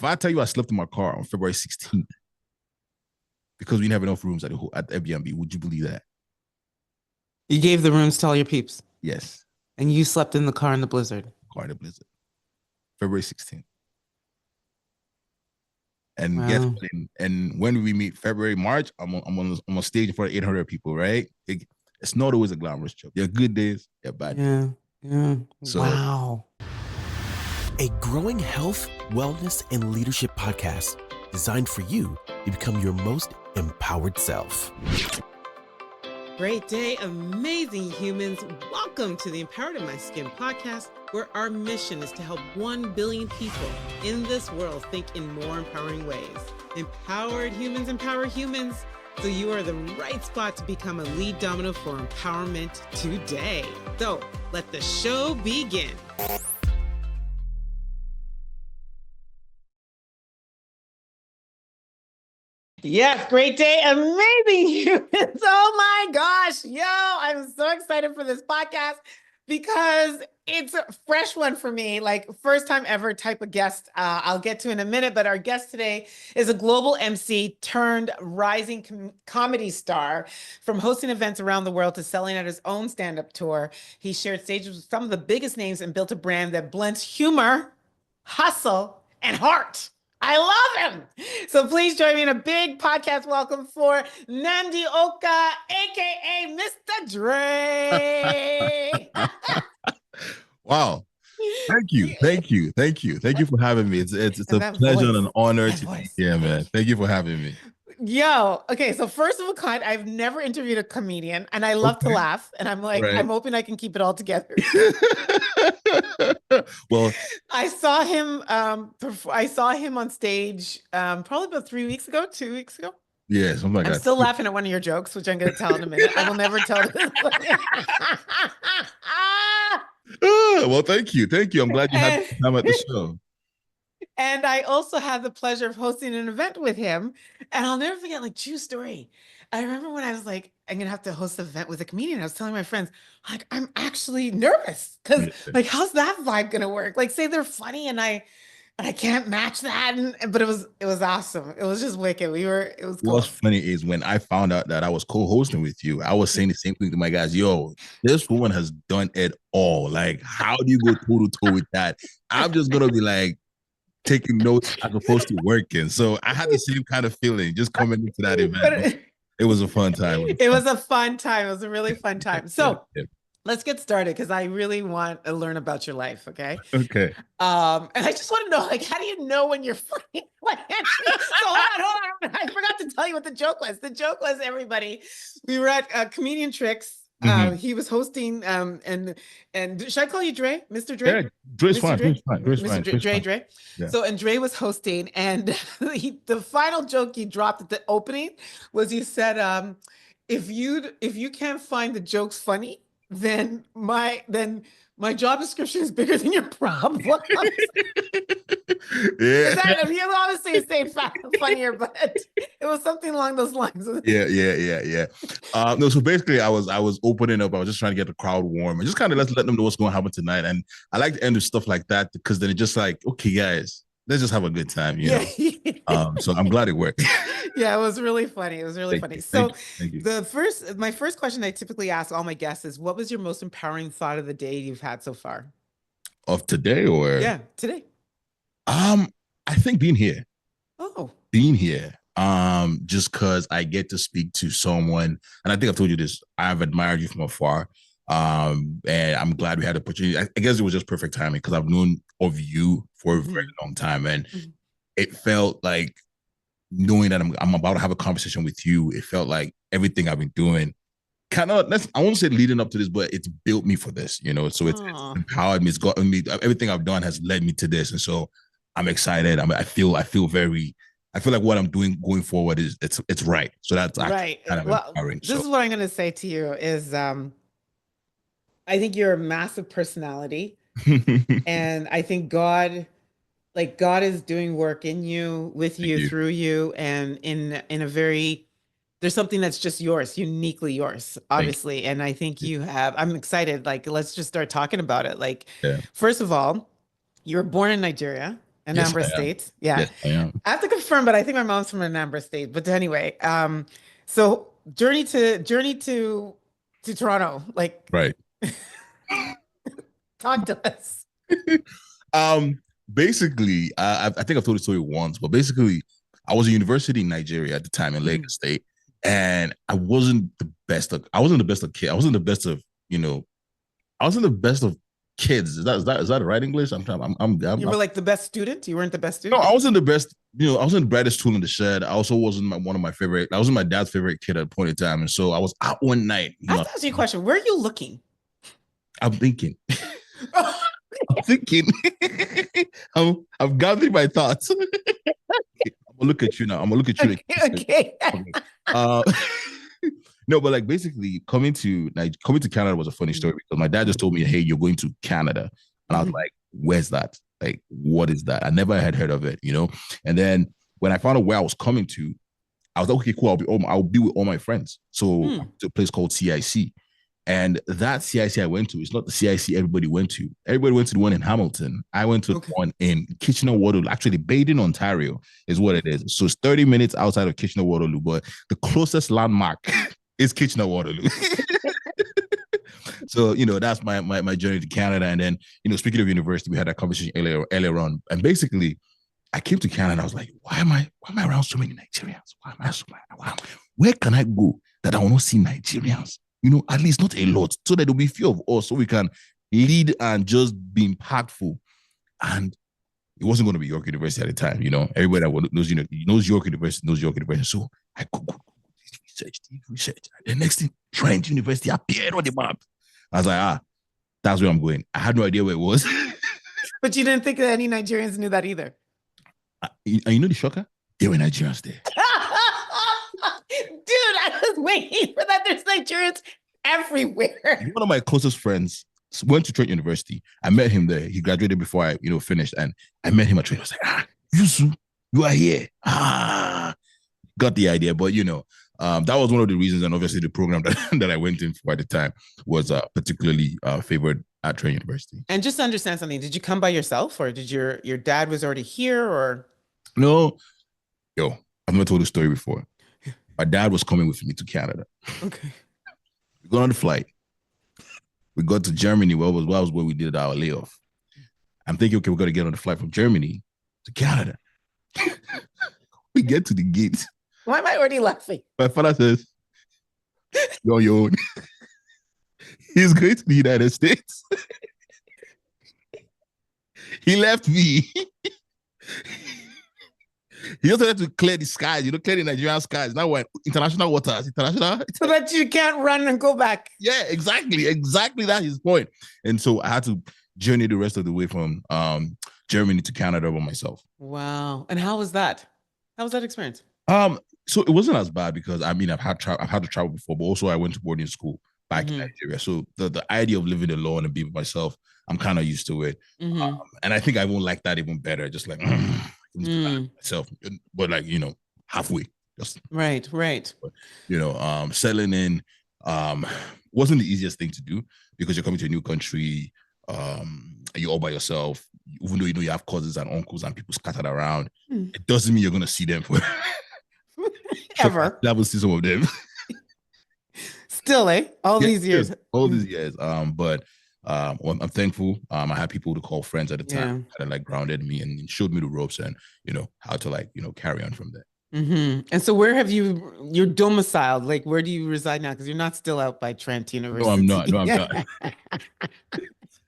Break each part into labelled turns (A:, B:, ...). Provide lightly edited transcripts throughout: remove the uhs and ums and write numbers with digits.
A: if I tell you I slept in my car on February 16th because we didn't have enough rooms at the Airbnb, would you believe that?
B: You gave the rooms to all your peeps,
A: Yes,
B: and you slept in the car in the blizzard.
A: car in the blizzard, February 16th. And guess
B: Wow.
A: what? And when we meet February, March, I'm on stage for 800 people, right? It's not always a glamorous job. There are good days, there are bad days.
B: Yeah. Yeah.
A: So
B: Wow.
C: A growing health, wellness, and leadership podcast designed for you to become your most empowered self.
D: Great day, amazing humans. Welcome to the Empowered in My Skin podcast, where our mission is to help 1 billion people in this world think in more empowering ways. Empowered humans empower humans. So you are the right spot to become a lead domino for empowerment today. So let the show begin. Yes, great day, amazing humans. Oh my gosh. Yo, I'm so excited for this podcast because it's a fresh one for me, like first time ever type of guest. I'll get to in a minute, but our guest today is a global MC turned rising comedy star. From hosting events around the world to selling out his own stand-up tour, he shared stages with some of the biggest names and built a brand that blends humor, hustle, and heart. I love him. So please join me in a big podcast welcome for Nnamdi Okaa, aka Mr. Dre.
A: wow. Thank you. Thank you. Thank you. Thank you for having me. It's
D: And
A: a
D: that
A: pleasure and
D: voice,
A: an honor
D: that
A: to be
D: voice.
A: here, man. Thank you for having me.
D: Yo, okay, so first of a kind, I've never interviewed a comedian and I love to
A: Okay.
D: laugh. And I'm like,
A: Right.
D: I'm hoping I can keep it all together.
A: Well,
D: I saw him on stage probably about 3 weeks ago, 2 weeks ago.
A: yeah, something like
D: I'm
A: that.
D: still laughing at one of your jokes, which I'm going to tell in a minute. I will never tell this.
A: Well, thank you. Thank you. I'm glad you had
D: And,
A: time at the show.
D: and I also had the pleasure of hosting an event with him. And I'll never forget, like, true story. I remember when I was like, I'm going to have to host an event with a comedian. I was telling my friends, like, I'm actually nervous because,
A: Yeah.
D: like, how's that vibe going to work? Like, say they're funny and I can't match that. But it was awesome. It was just wicked. It was
A: What's
D: cool.
A: funny is when I found out that I was co-hosting with you, I was saying the same thing to my guys. Yo, this woman has done it all. Like, how do you go toe to toe with that? I'm just gonna be like taking notes as opposed to working. So I had the same kind of feeling just coming into that event. But it was a fun time.
D: It was a fun time. It was a really fun time. So
A: yeah.
D: let's get started because I really want to learn about your life. Okay.
A: Okay.
D: And I just want to know, like, how do you know when you're funny? Like, so hold on. I forgot to tell you what the joke was. The joke was, everybody, we were at Comedian Tricks. He was hosting, and should I call you Dre, Mr. Dre?
A: Yeah, Dre's
D: Mr.
A: fine.
D: Dre?
A: Dre's fine. Dre's
D: Mr.
A: fine.
D: Dre,
A: Dre's
D: Dre,
A: fine.
D: Dre.
A: Yeah.
D: So, and Dre was hosting, and the final joke he dropped at the opening was he said, if you can't find the jokes funny, then my job description is bigger than your problem.
A: Yeah.
D: You obviously say funnier, but it was something along those lines.
A: Yeah. No, so basically I was opening up. I was just trying to get the crowd warm and just kind of let them know what's going to happen tonight. And I like to end with stuff like that because then it's just like, okay, guys, let's just have a good time, you know. So I'm glad it worked.
D: Yeah, it was really funny. It was really funny. So
A: Thank you.
D: my first question I typically ask all my guests is, what was your most empowering thought of the day you've had so far?
A: Of today or
D: today.
A: I think being here.
D: Oh.
A: Being here. Just because I get to speak to someone, and I think I've told you this, I've admired you from afar. And I'm glad we had the opportunity. I guess it was just perfect timing because I've known of you for a very long time. And it felt like knowing that I'm about to have a conversation with you, it felt like everything I've been doing kind of, I won't say leading up to this, but it's built me for this, you know. So it's empowered me, it's gotten me, everything I've done has led me to this. And so I'm excited. I feel like what I'm doing going forward is it's right. So that's
D: right.
A: kind of empowering.
D: This is what I'm going to say to you is, I think you're a massive personality, and I think God is doing work in you, with you, through you, and in a very, there's something that's just yours, uniquely yours, obviously. And I think I'm excited. Like, let's just start talking about it. Like, first of all, you were born in Nigeria.
A: Yes,
D: Anambra
A: I am.
D: State. Yeah.
A: Yes, I am.
D: I have to confirm, but I think my mom's from Anambra State. But anyway, so journey to Toronto. Like,
A: Right.
D: talk to us.
A: Um, basically, I think I've told the story once, but basically, I was in university in Nigeria at the time in Lagos State, and I wasn't the best of. I wasn't the best of kids. I wasn't the best of. I wasn't the best of kids. Is that the right English?
D: You were like the best student. You weren't the best
A: No,
D: student.
A: I wasn't the best. I wasn't the brightest tool in the shed. I also wasn't one of my favorite. I wasn't my dad's favorite kid at a point in time, and so I was out one night.
D: I have to ask you a question. Where are you looking?
A: I'm thinking. I'm thinking. I'm gathering my thoughts. I'm gonna look at you now. I'm gonna look at you.
D: Okay.
A: Uh, no, but like basically coming to Canada was a funny story because my dad just told me, "Hey, you're going to Canada," and I was like, "Where's that? Like, what is that?" I never had heard of it, And then when I found out where I was coming to, I was like, "Okay, cool. I'll be with all my friends." So to a place called CIC. And that CIC I went to, it's not the CIC everybody went to. Everybody went to the one in Hamilton. I went to the one in Kitchener-Waterloo. Actually, Baden, Ontario is what it is. So it's 30 minutes outside of Kitchener-Waterloo, but the closest landmark is Kitchener-Waterloo. So, that's my journey to Canada. And then, speaking of university, we had that conversation earlier on. And basically, I came to Canada and I was like, why am I around so many Nigerians? Where can I go that I will not see Nigerians? At least not a lot, so that there'll be few of us, so we can lead and just be impactful. And it wasn't going to be York University at the time, Everybody that knows York University, So I could go research. The next thing, Trent University appeared on the map. I was like, that's where I'm going. I had no idea where it was.
D: But you didn't think that any Nigerians knew that either.
A: And you know the shocker? There were Nigerians there.
D: Dude, I was waiting for that. There's Nigerians everywhere.
A: One of my closest friends went to Trent University. I met him there. He graduated before I, finished. And I met him at Trent. I was like, Yusu, you are here. Got the idea. But, that was one of the reasons. And obviously the program that I went in for at the time was particularly favored at Trent University.
B: And just to understand something, did you come by yourself or did your dad was already here or?
A: No. I've never told this story before. My dad was coming with me to Canada.
B: Okay.
A: We got on the flight. We got to Germany, where we did our layoff. I'm thinking, okay, we're going to get on the flight from Germany to Canada. We get to the gate.
D: Why am I already laughing?
A: My father says, you're on your own. He's going to the United States. He left me. He also had to clear the skies, clear the Nigerian skies. Now we're international waters,
D: so that you can't run and go back.
A: Yeah, exactly. That's his point. And so I had to journey the rest of the way from Germany to Canada by myself.
B: Wow. And how was that? How was that experience?
A: So it wasn't as bad because I've had to travel before, but also I went to boarding school back in Nigeria. So the idea of living alone and being by myself, I'm kind of used to it. And I think I won't like that even better. Just like myself, but like halfway. Just
B: right.
A: But, settling in wasn't the easiest thing to do because you're coming to a new country. You're all by yourself. Even though you have cousins and uncles and people scattered around, it doesn't mean you're gonna see them for
D: ever.
A: I will see some of them.
D: Still, all these years.
A: All these years. But I'm thankful. I had people to call friends at the time that like grounded me and showed me the ropes and how to carry on from there.
B: And so where have you're domiciled? Like, where do you reside now? Because you're not still out by Trent University.
A: No, I'm not.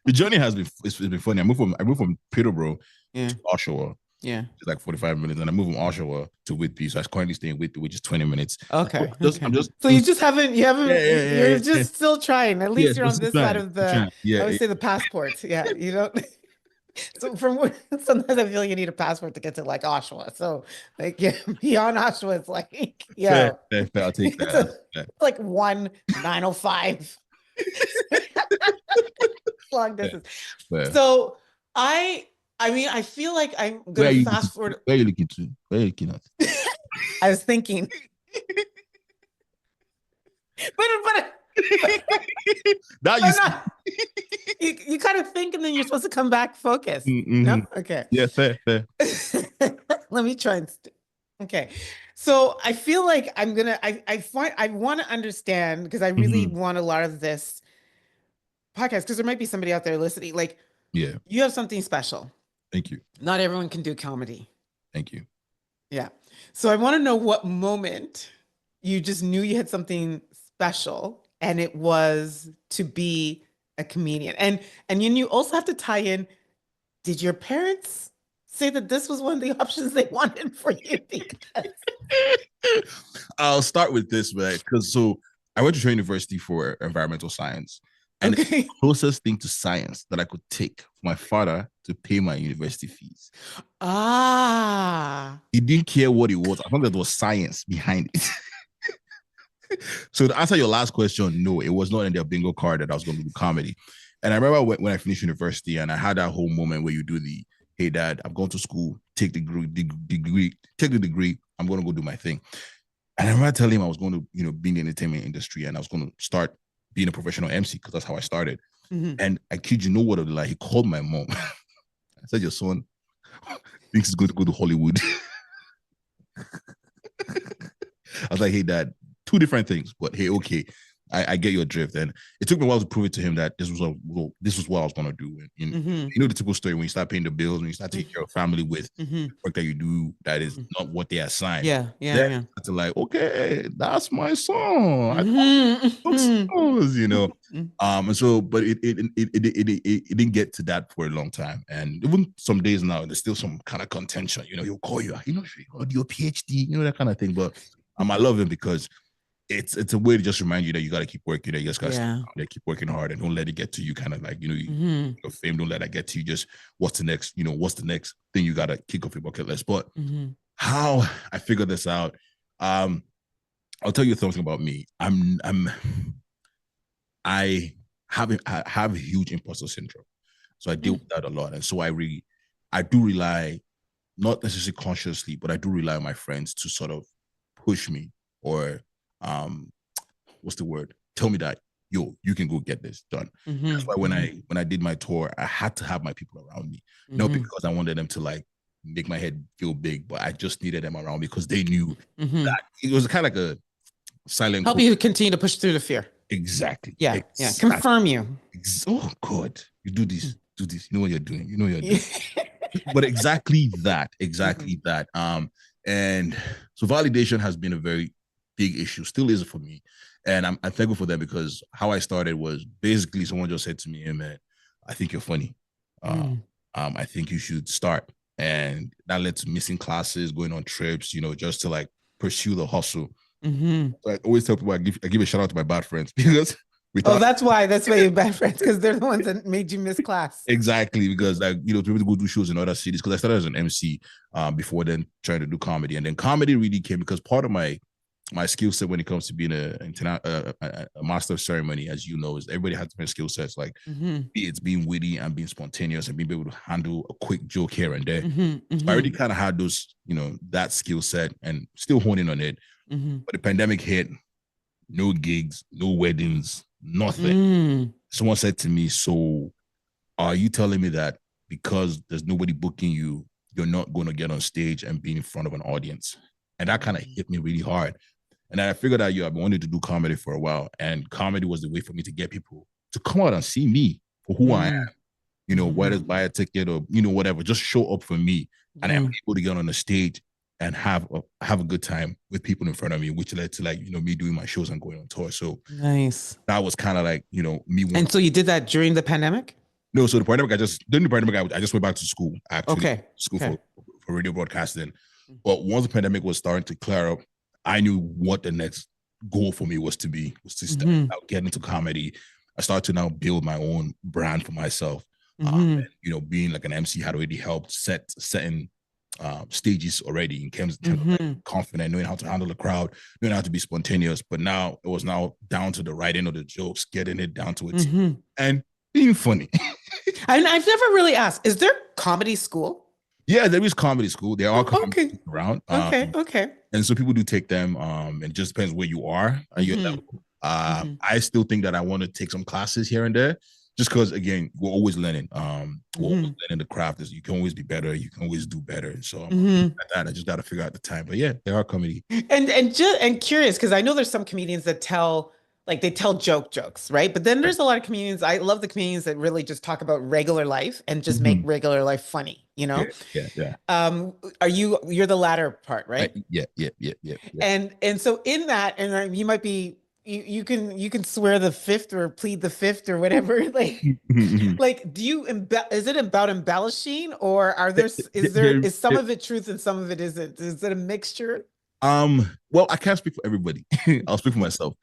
A: The journey it's been funny. I moved from Peterborough to Oshawa.
B: Yeah.
A: It's like 45 minutes. And I moved from Oshawa to Whitby. So I was currently staying in Whitby, which is 20 minutes.
B: Okay.
D: So you haven't, you're just still trying. At least you're on this side of the, I would say the passport. Yeah. You don't. So sometimes I feel you need a passport to get to like Oshawa. So beyond Oshawa, it's like,
A: fair, I'll take that.
D: It's like 1-905. Long distance.
A: Fair.
D: So I feel like I'm gonna fast forward.
A: Where are you looking to? Where are you looking at?
D: I was thinking. But
A: Now
D: Oh,
A: you see.
D: no. You kind of think and then you're supposed to come back focused.
A: Mm-hmm.
D: No? Okay.
A: Yeah, fair.
D: Let me try and okay. So I feel like I want to understand because I really
A: Mm-hmm.
D: want a lot of this podcast because there might be somebody out there listening. Like
A: Yeah.
D: you have something special.
A: Thank you.
D: Not everyone can do comedy.
A: Thank you.
D: Yeah. So I want to know what moment you just knew you had something special and it was to be a comedian. And you also have to tie in, did your parents say that this was one of the options they wanted for you? Because
A: I'll start with this, right? Because so I went to university for environmental science, and it's the
D: okay.
A: closest thing to science that I could take for my father to pay my university fees.
D: Ah.
A: He didn't care what it was, as long as there was science behind it. So to answer your last question, no, it was not in their bingo card that I was going to do comedy. And I remember when I finished university and I had that whole moment where you do the, hey dad, I'm going to school, take the degree, I'm going to go do my thing. And I remember telling him I was going to, be in the entertainment industry and I was going to start being a professional MC because that's how I started.
D: Mm-hmm.
A: And I kid you, know what? Like he called my mom. I said, your son thinks he's going to go to Hollywood. I was like, hey dad, two different things, but hey, okay, I get your drift. And it took me a while to prove it to him that this was what I was gonna do. And
D: Mm-hmm.
A: you know the typical story when you start paying the bills, when you start taking care of family with work that you do that is not what they assigned.
D: Yeah.
A: Then to like, okay, that's my song. And so, but it didn't get to that for a long time. And even some days now, there's still some kind of contention. He'll call you, do your PhD, that kind of thing. But I love him because it's a way to just remind you that you got to keep working, that you just got to keep working hard and don't let it get to you. Kind of like, your fame, don't let that get to you. Just what's the next thing you got to kick off your bucket list. But how I figured this out, I'll tell you something about me. I have huge imposter syndrome. So I deal with that a lot. And so I do rely, not necessarily consciously, but I do rely on my friends to sort of push me or what's the word? Tell me that, yo, you can go get this done. That's why when I did my tour, I had to have my people around me. Not because I wanted them to like make my head feel big, but I just needed them around me because they knew that it was kind of like a silent
D: help you continue to push through the fear.
A: Exactly.
D: Yeah. Confirm you.
A: Oh God, you do this. You know what you're doing. But exactly that. And so validation has been a very big issue, still is for me. And I'm thankful for that because how I started was basically someone just said to me, hey man, I think you're funny. I think you should start. And that led to missing classes, going on trips, just to like pursue the hustle. So I always tell people I give a shout out to my bad friends because
D: that's why you're bad friends, because they're the ones that made you miss class.
A: Exactly, because to be able to go do shows in other cities, because I started as an MC before then trying to do comedy. And then comedy really came because part of my skill set when it comes to being a master of ceremony, as you know, is everybody has different skill sets. Like it's being witty and being spontaneous and being able to handle a quick joke here and there. So I already kind of had those, that skill set and still honing on it. But the pandemic hit, no gigs, no weddings, nothing. Someone said to me, so are you telling me that because there's nobody booking you, you're not going to get on stage and be in front of an audience? And that kind of hit me really hard. And then I figured out, I've wanted to do comedy for a while. And comedy was the way for me to get people to come out and see me for who I am. Whether it's buy a ticket or, whatever, just show up for me. And I'm able to get on the stage and have a good time with people in front of me, which led to me doing my shows and going on tour. So
D: nice.
A: That was kind of like, me.
D: And so you did that during the pandemic?
A: No, so during the pandemic, I just went back to school, actually. School for radio broadcasting. But once the pandemic was starting to clear up, I knew what the next goal for me was to start out, get into comedy. I started to now build my own brand for myself. And, being like an MC had already helped setting stages already in terms of like confident, knowing how to handle the crowd, knowing how to be spontaneous. But now it was now down to the writing of the jokes, getting it down to it, and being funny.
D: And I've never really asked, is there comedy school?
A: Yeah, there is comedy school. There are comedy around.
D: Okay.
A: And so people do take them. And it just depends where you are at your level. I still think that I want to take some classes here and there, just because again, we're always learning. We're always learning the craft. Is you can always be better. You can always do better. So at that, I just got to figure out the time. But yeah, there are comedy.
D: And curious, because I know there's some comedians that tell like they tell jokes, right? But then there's a lot of comedians. I love the comedians that really just talk about regular life and just make regular life funny, you know?
A: Yeah.
D: You're the latter part, right?
A: Yeah.
D: And so in that, and you might be you can swear the fifth or plead the fifth or whatever. Like do you is it about embellishing, or is some of it truth and some of it isn't? Is it a mixture?
A: Well, I can't speak for everybody. I'll speak for myself.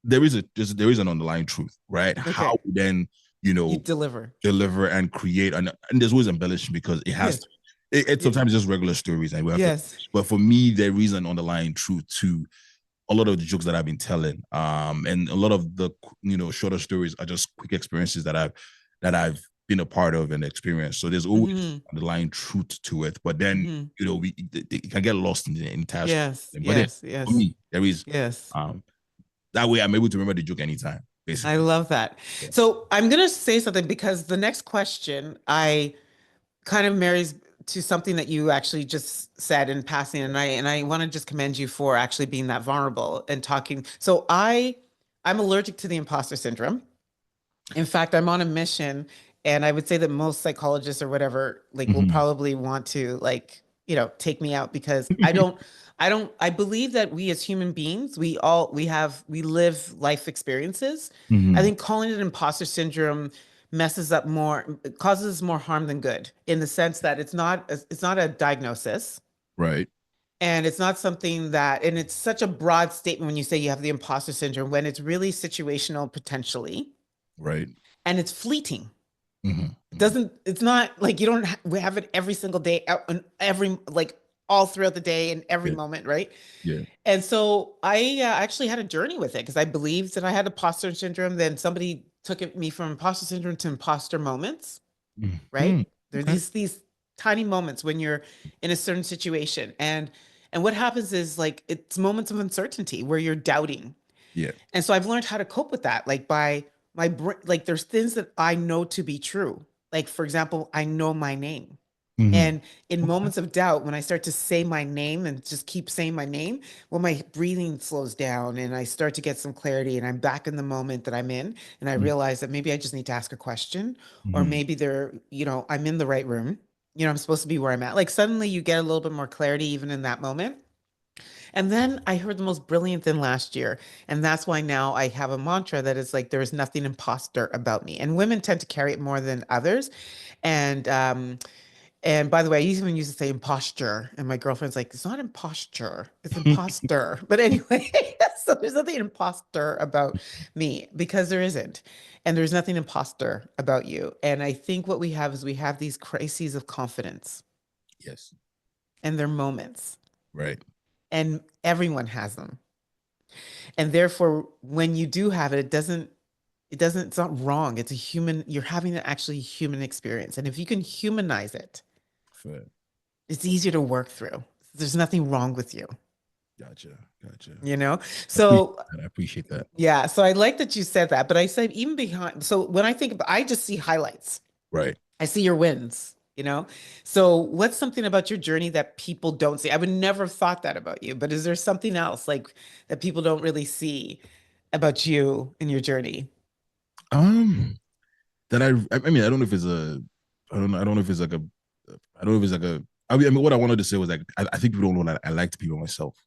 A: There is an underlying truth, right?
D: Okay.
A: How then
D: You deliver
A: and create, and there's always embellishing because it has to. It sometimes just regular stories, and we have to, but for me, there is an underlying truth to a lot of the jokes that I've been telling. And a lot of the shorter stories are just quick experiences that I've been a part of and experienced. So there's always underlying truth to it. But then it can get lost in the entire story. But for me, there is that way I'm able to remember the joke anytime. Basically.
D: I love that. Yeah. So I'm gonna say something because the next question I kind of marries to something that you actually just said in passing, and I want to just commend you for actually being that vulnerable and talking. So I'm allergic to the imposter syndrome. In fact, I'm on a mission, and I would say that most psychologists or whatever will probably want to take me out because I believe that we as human beings, we live life experiences. I think calling it imposter syndrome causes more harm than good, in the sense that it's not a diagnosis.
A: Right.
D: And it's not something and it's such a broad statement when you say you have the imposter syndrome, when it's really situational potentially.
A: Right.
D: And it's fleeting. It's not like you don't have it every single day, all throughout the day and every moment, right?
A: Yeah.
D: And so I actually had a journey with it because I believed that I had imposter syndrome. Then somebody took me from imposter syndrome to imposter moments, right? There's these tiny moments when you're in a certain situation, and what happens is it's moments of uncertainty where you're doubting.
A: Yeah.
D: And so I've learned how to cope with that, by my brain. There's things that I know to be true. For example, I know my name. And in moments of doubt, when I start to say my name and just keep saying my name, well, my breathing slows down and I start to get some clarity and I'm back in the moment that I'm in. And I realize that maybe I just need to ask a question, or maybe I'm in the right room. I'm supposed to be where I'm at. Suddenly you get a little bit more clarity even in that moment. And then I heard the most brilliant thing last year. And that's why now I have a mantra that is there is nothing imposter about me. And women tend to carry it more than others. And by the way, I even used to say imposture. And my girlfriend's like, it's not imposture, it's imposter. But anyway, so there's nothing imposter about me, because there isn't. And there's nothing imposter about you. And I think what we have is we have these crises of confidence.
A: Yes.
D: And they're moments.
A: Right.
D: And everyone has them. And therefore, when you do have it, it's not wrong. It's you're having an actually human experience. And if you can humanize it, it's easier to work through. There's nothing wrong with you.
A: Gotcha.
D: So
A: I appreciate that.
D: Yeah. So I like that you said that, but I said even behind. So when I think about, I just see highlights.
A: Right.
D: I see your wins, So what's something about your journey that people don't see? I would never have thought that about you, but is there something else that people don't really see about you in your journey?
A: That I mean, I don't know if it's what I wanted to say was I think people don't know that I like to be by myself.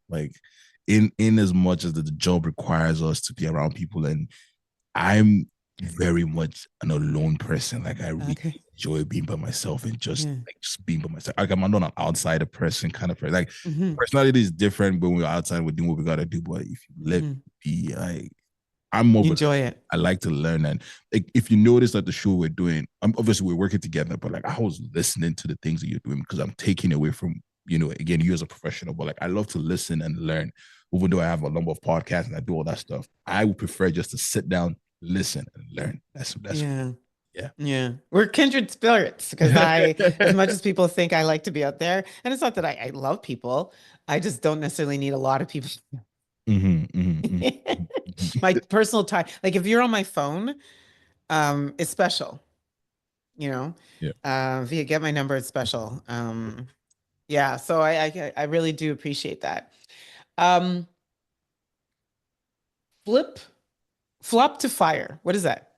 A: In as much as the job requires us to be around people, and I'm very much an alone person. I really enjoy being by myself and just being by myself. I'm not an outsider person kind of person. Personality is different when we're outside, we're doing what we gotta do. But if you let me be, I'm more
D: enjoy it.
A: I like to learn, and if you notice that the show we're doing, obviously we're working together, but I was listening to the things that you're doing because I'm taking away from again, you as a professional, but I love to listen and learn. Even though I have a number of podcasts and I do all that stuff, I would prefer just to sit down, listen, and learn. That's
D: yeah. We're kindred spirits, because as much as people think I like to be out there, and it's not that I love people, I just don't necessarily need a lot of people. My personal time, like if you're on my phone, it's special, you know.
A: Yeah.
D: If you get my number, it's special. Yeah, so I really do appreciate that. Um, flip, flop to fire. What is that?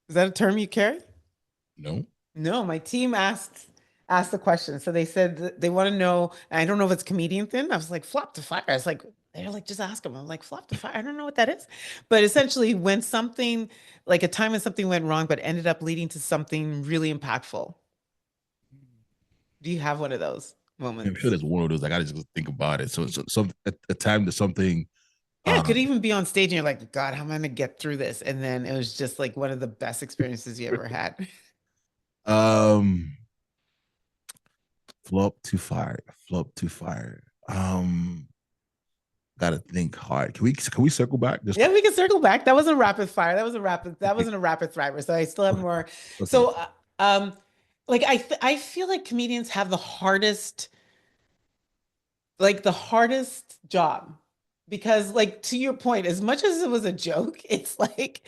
D: Is that a term you carry?
A: No.
D: No, my team asked the question. So they said that they want to know. I don't know if it's comedian thing. I was like, flop to fire. I was like, they're like, just ask them. I'm like, flop to fire. I don't know what that is. But essentially, when something like a time when something went wrong, but ended up leading to something really impactful. Do you have one of those
A: I'm sure
D: moments?
A: there's one of those. I gotta just think about it. So some a time that something.
D: Yeah, it could
A: Um,
D: even be on stage and you're like, God, how am I gonna get through this? And then it was just like one of the best experiences you ever had.
A: um, flop to fire. Flop to fire. Gotta think hard. Can we circle back? Just
D: Yeah, we can circle back. That wasn't rapid fire. That
A: okay.
D: wasn't a rapid thriver. So I still have
A: Okay.
D: more.
A: Okay.
D: So like I feel like comedians have the hardest job because like to your point, as much as it was a joke, it's like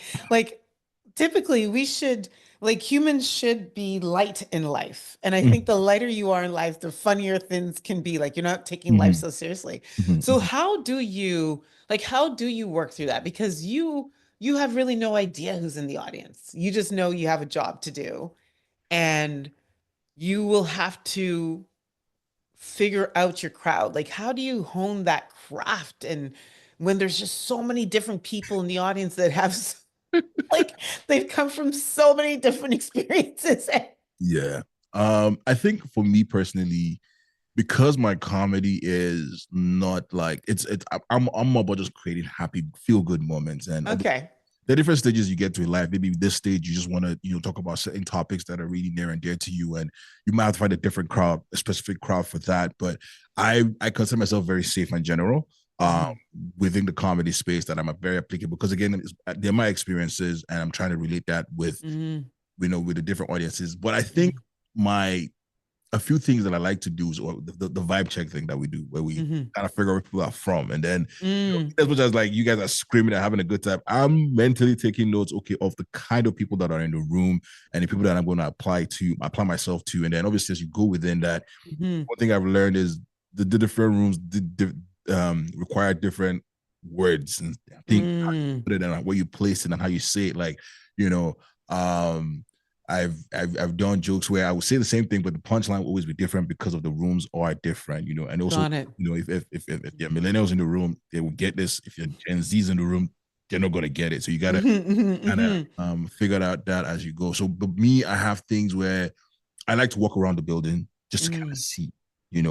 D: typically we should like humans should be light in life. And I think
A: Mhm,
D: the lighter you are in life, the funnier things can be. Like you're not taking life
A: mhm,
D: so seriously.
A: mhm,
D: So how do you work through that? Because you have really no idea who's in the audience. You just know you have a job to do and you will have to figure out your crowd. Like, how do you hone that craft? And when there's just so many different people in the audience that have, like, they've come from so many different experiences.
A: yeah. I think for me personally, because my comedy is not like I'm more about just creating happy, feel good moments, and
D: Okay.
A: the different stages you get to in life. Maybe this stage you just want to talk about certain topics that are really near and dear to you, and you might have to find a different crowd, a specific crowd for that. But I consider myself very safe in general. Um,
D: Mhm.
A: within the comedy space that I'm a very applicable because again they're my experiences and I'm trying to relate that with
D: Mhm.
A: with the different audiences. But I think
D: Mhm.
A: my a few things that I like to do is or the vibe check thing that we do, where we
D: Mhm.
A: kind of figure out where people are from. And then,
D: Mm.
A: as much as like you guys are screaming and having a good time, I'm mentally taking notes, okay, of the kind of people that are in the room and the people that I'm going to apply myself to. And then obviously, as you go within that,
D: Mhm.
A: one thing I've learned is the different rooms require different words and I think
D: Mm.
A: put it and where you place it and how you say it. Like, you know, um, I've done jokes where I would say the same thing, but the punchline will always be different because of the rooms are different, and also,
D: Got it.
A: if you're millennials in the room, they will get this. If you're Gen Z's in the room, they're not gonna get it. So you gotta
D: Mhm. Mhm.
A: kind of
D: Mhm.
A: figure out that as you go. So, but me, I have things where I like to walk around the building just to kind of
D: Mm.
A: see,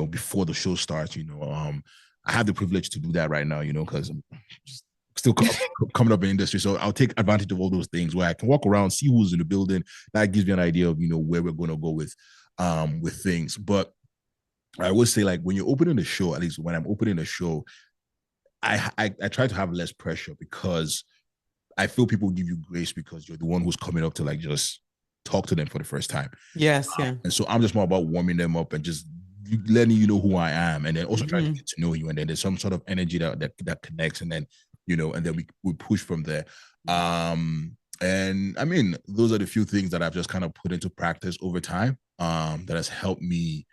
A: before the show starts. I have the privilege to do that right now, because I'm just still coming up in industry. So I'll take advantage of all those things where I can walk around, see who's in the building. That gives me an idea of where we're going to go with things. But I would say like when you're opening the show, at least when I'm opening the show, I try to have less pressure because I feel people give you grace because you're the one who's coming up to like just talk to them for the first time.
D: Yes. Yeah.
A: And so I'm just more about warming them up and just letting you know who I am, and then also trying to
D: Mhm.
A: get to know you. And then there's some sort of energy that connects, and then and then we push from there. And I mean, those are the few things that I've just kind of put into practice over time. That has helped me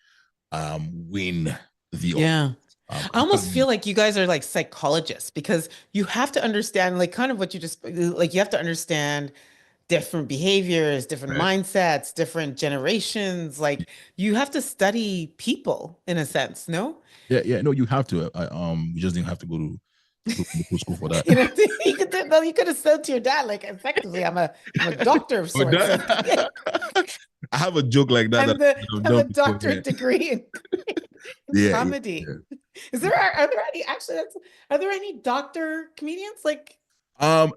A: win the
D: Yeah. I
A: 'cause
D: almost feel like you guys are like psychologists because you have to understand, like, kind of what you just like, you have to understand different behaviors, different
A: right.
D: mindsets, different generations. Like, you have to study people in a sense, no?
A: Yeah, no, you have to. You just didn't have to go to medical school for that.
D: You know, you could have said to your dad, like, effectively, I'm a doctor of
A: But
D: sorts.
A: I have a joke like that that
D: I'm the
A: I've
D: I'm
A: done
D: the
A: before.
D: doctorate degree in
A: Yeah, yeah,
D: comedy.
A: yeah.
D: Are there any actually are there any doctor comedians like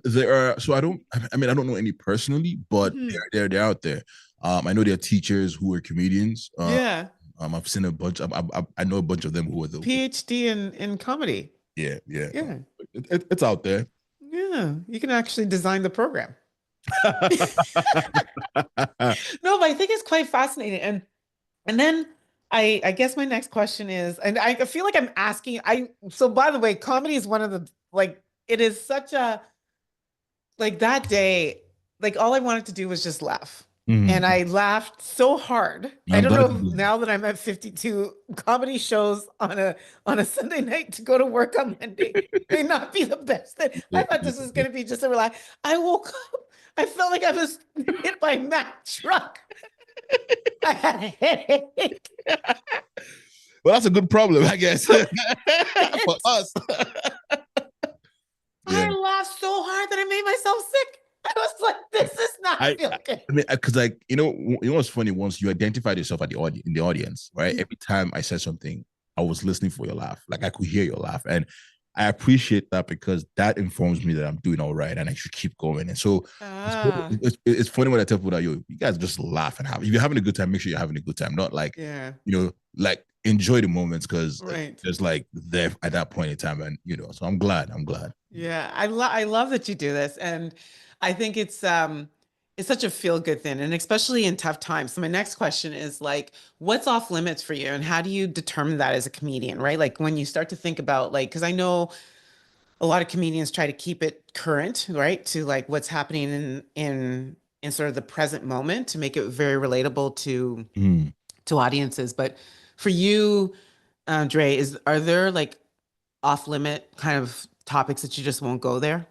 A: There are. So I don't. I mean, I don't know any personally, but
D: Mhm.
A: they're out there. I know there are teachers who are comedians.
D: Yeah,
A: I've seen a bunch. I know a bunch of them who are
D: PhD in comedy.
A: yeah, yeah.
D: Yeah.
A: It's out there.
D: Yeah, you can actually design the program. No, but I think it's quite fascinating. And then I guess my next question is, and I feel like I'm asking, so by the way, comedy is one of the, like, it is such a, like that day, like all I wanted to do was just laugh. And
A: Mhm.
D: I laughed so hard. I
A: I'm
D: don't
A: glad
D: know
A: you
D: if
A: did.
D: now that I'm at 52, comedy shows on a Sunday night to go to work on Monday may not be the best thing. I
A: Yeah,
D: thought
A: yeah,
D: this was
A: yeah.
D: gonna be just a relax. I woke up, I felt like I was hit by a Mack truck. I had a headache.
A: Well, that's a good problem, I guess, for us. Yeah.
D: I laughed so hard that I made myself sick. I was like, this is not
A: I,
D: feel good.
A: I mean, because like you know what's funny? Once you identified yourself at the audience in the audience, right? Every time I said something, I was listening for your laugh. Like I could hear your laugh, and I appreciate that because that informs me that I'm doing all right and I should keep going. And so
D: Ah,
A: it's funny when I tell people that you guys just laugh and have. If you're having a good time, make sure you're having a good time. Not like
D: yeah,
A: like enjoy the moments because
D: right.
A: just like there at that point in time, and so I'm glad. I'm glad.
D: Yeah, I love that you do this, and I think it's such a feel good thing, and especially in tough times. So my next question is like, what's off limits for you, and how do you determine that as a comedian, right? Like when you start to think about like, because I know a lot of comedians try to keep it current, right, to like what's happening in sort of the present moment to make it very relatable
A: Mm.
D: to audiences. But for you, Dre, are there like off limit kind of topics that you just won't go there?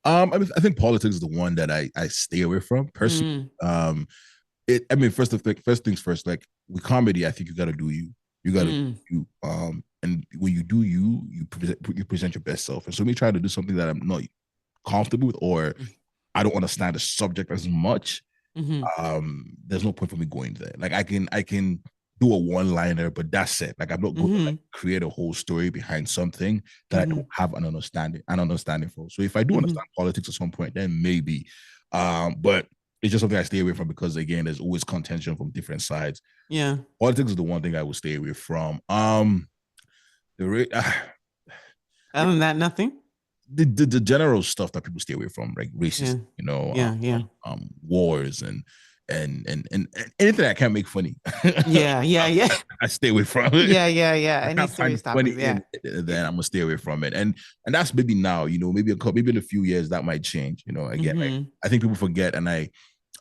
A: I mean, I think politics is the one that I stay away from personally.
D: Mm,
A: I mean, first things first. Like with comedy, I think you got to do you. You got to do
D: mm,
A: you. And when you do you, you present your best self. And so me trying to do something that I'm not comfortable with, or I don't understand the subject as much,
D: mm-hmm,
A: there's no point for me going there. Like I can do a one liner, but that's it. Like I'm not going to
D: mm-hmm,
A: like create a whole story behind something that I
D: mm-hmm,
A: don't have an understanding for. So if I do
D: mm-hmm.
A: understand politics at some point, then maybe. But it's just something I stay away from because again, there's always contention from different sides.
D: Yeah.
A: Politics is the one thing I would stay away from. The
D: Other than that, nothing.
A: the general stuff that people stay away from, like
D: Yeah.
A: racism,
D: Yeah. Yeah.
A: wars and anything I can't make funny.
D: Yeah. Yeah. Yeah.
A: I stay away from it.
D: Yeah. Yeah. Yeah.
A: I
D: Any
A: can't find
D: serious
A: the funny
D: topics?
A: in
D: Yeah.
A: it,
D: Yeah.
A: then I'm gonna stay away from it. And that's maybe now, maybe in a few years that might change. Again, like
D: Mm-hmm.
A: I think people forget, and I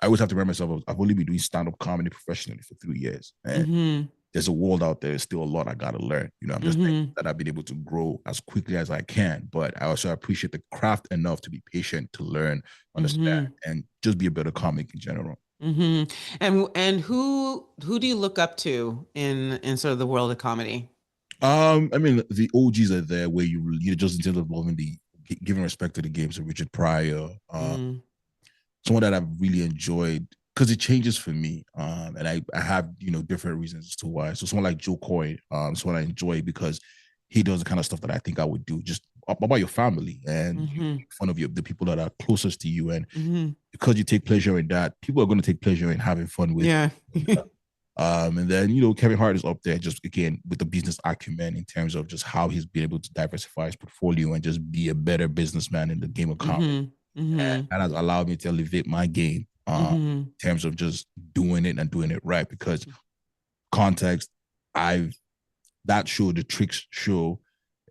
A: always have to remember myself. I've only been doing stand-up comedy professionally for 3 years, and
D: Mm-hmm.
A: there's a world out there. There's still a lot I gotta learn. I'm just thankful
D: Mm-hmm.
A: that I've been able to grow as quickly as I can. But I also appreciate the craft enough to be patient, to learn, understand,
D: Mm-hmm.
A: and just be a better comic in general.
D: Mm-hmm. And who do you look up to in sort of the world of comedy?
A: I mean, the OGs are there where you just in terms of involving the giving respect to the games of Richard Pryor,
D: Mm,
A: someone that I've really enjoyed because it changes for me. And I have, different reasons as to why. So someone like Joe Coy, someone I enjoy because he does the kind of stuff that I think I would do just about your family and
D: mm-hmm.
A: make fun of the people that are closest to you. And
D: Mm-hmm.
A: because you take pleasure in that, people are going to take pleasure in having fun with.
D: Yeah.
A: And then, Kevin Hart is up there just again with the business acumen in terms of just how he's been able to diversify his portfolio and just be a better businessman in the game of comedy.
D: Mm-hmm.
A: And
D: Mm-hmm.
A: that has allowed me to elevate my game
D: Mm-hmm.
A: in terms of just doing it and doing it right. Because context, that show, the Tricks show,